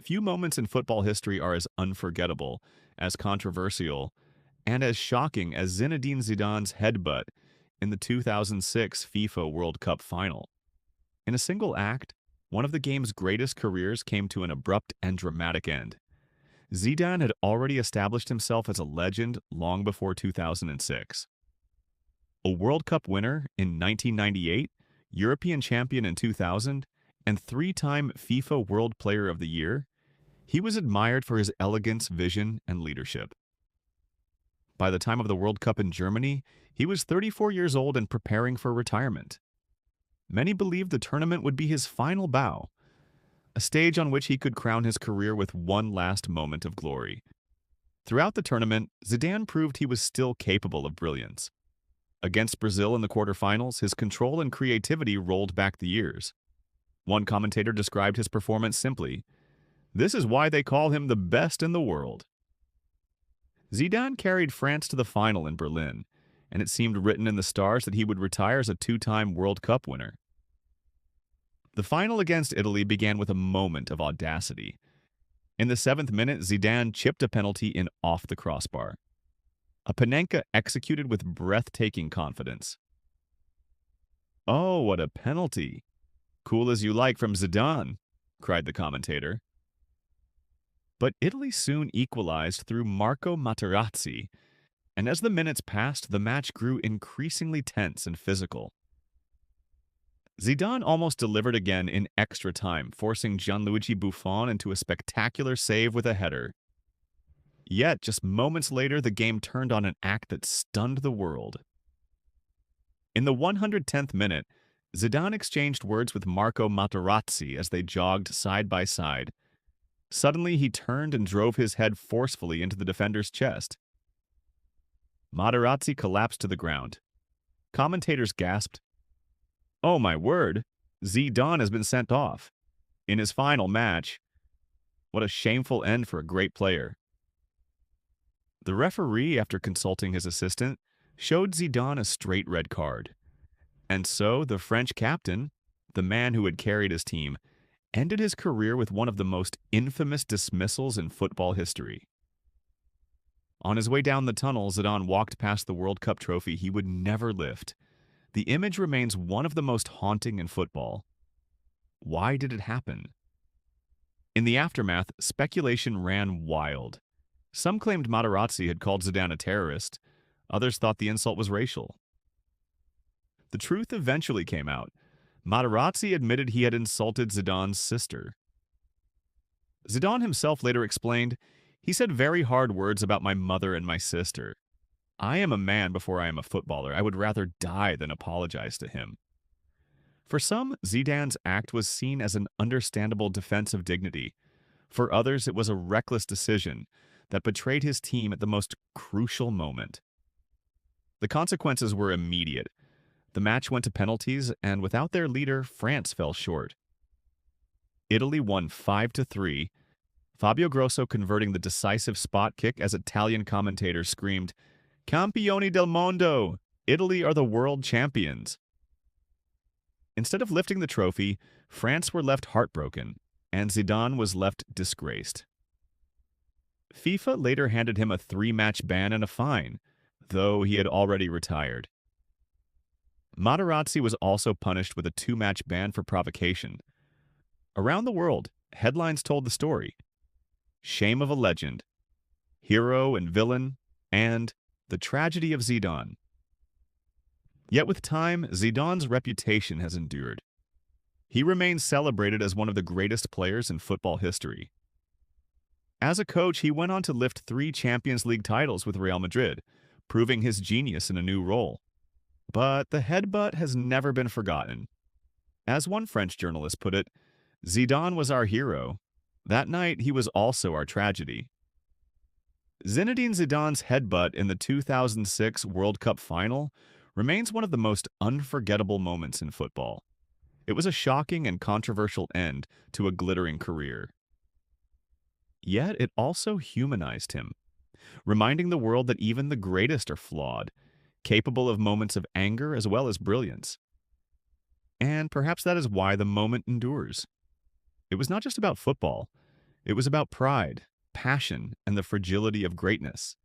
Few moments in football history are as unforgettable, as controversial, and as shocking as Zinedine Zidane's headbutt in the 2006 FIFA World Cup final. In a single act, one of the game's greatest careers came to an abrupt and dramatic end. Zidane had already established himself as a legend long before 2006. A World Cup winner in 1998, European champion in 2000, and three-time FIFA World Player of the Year, he was admired for his elegance, vision, and leadership. By the time of the World Cup in Germany, he was 34 years old and preparing for retirement. Many believed the tournament would be his final bow, a stage on which he could crown his career with one last moment of glory. Throughout the tournament, Zidane proved he was still capable of brilliance. Against Brazil in the quarterfinals, his control and creativity rolled back the years. One commentator described his performance simply, "This is why they call him the best in the world." Zidane carried France to the final in Berlin, and it seemed written in the stars that he would retire as a two-time World Cup winner. The final against Italy began with a moment of audacity. In the 7th minute, Zidane chipped a penalty in off the crossbar. A Panenka executed with breathtaking confidence. "Oh, what a penalty! Cool as you like from Zidane," cried the commentator. But Italy soon equalized through Marco Materazzi, and as the minutes passed, the match grew increasingly tense and physical. Zidane almost delivered again in extra time, forcing Gianluigi Buffon into a spectacular save with a header. Yet, just moments later, the game turned on an act that stunned the world. In the 110th minute, Zidane exchanged words with Marco Materazzi as they jogged side by side. Suddenly, he turned and drove his head forcefully into the defender's chest. Materazzi collapsed to the ground. Commentators gasped, "Oh my word, Zidane has been sent off. In his final match. What a shameful end for a great player." The referee, after consulting his assistant, showed Zidane a straight red card. And so the French captain, the man who had carried his team, ended his career with one of the most infamous dismissals in football history. On his way down the tunnel, Zidane walked past the World Cup trophy he would never lift. The image remains one of the most haunting in football. Why did it happen? In the aftermath, speculation ran wild. Some claimed Materazzi had called Zidane a terrorist. Others thought the insult was racial. The truth eventually came out. Materazzi admitted he had insulted Zidane's sister. Zidane himself later explained, "He said very hard words about my mother and my sister. I am a man before I am a footballer. I would rather die than apologize to him." For some, Zidane's act was seen as an understandable defense of dignity. For others, it was a reckless decision that betrayed his team at the most crucial moment. The consequences were immediate. The match went to penalties, and without their leader, France fell short. Italy won 5-3, Fabio Grosso converting the decisive spot kick as Italian commentators screamed, "Campioni del mondo! Italy are the world champions." Instead of lifting the trophy, France were left heartbroken, and Zidane was left disgraced. FIFA later handed him a 3-match ban and a fine, though he had already retired. Materazzi was also punished with a 2-match ban for provocation. Around the world, headlines told the story. Shame of a legend, hero and villain, and the tragedy of Zidane. Yet with time, Zidane's reputation has endured. He remains celebrated as one of the greatest players in football history. As a coach, he went on to lift 3 Champions League titles with Real Madrid, proving his genius in a new role. But the headbutt has never been forgotten. As one French journalist put it, "Zidane was our hero. That night, he was also our tragedy." Zinedine Zidane's headbutt in the 2006 World Cup final remains one of the most unforgettable moments in football. It was a shocking and controversial end to a glittering career. Yet it also humanized him, reminding the world that even the greatest are flawed, capable of moments of anger as well as brilliance. And perhaps that is why the moment endures. It was not just about football. It was about pride, passion, and the fragility of greatness.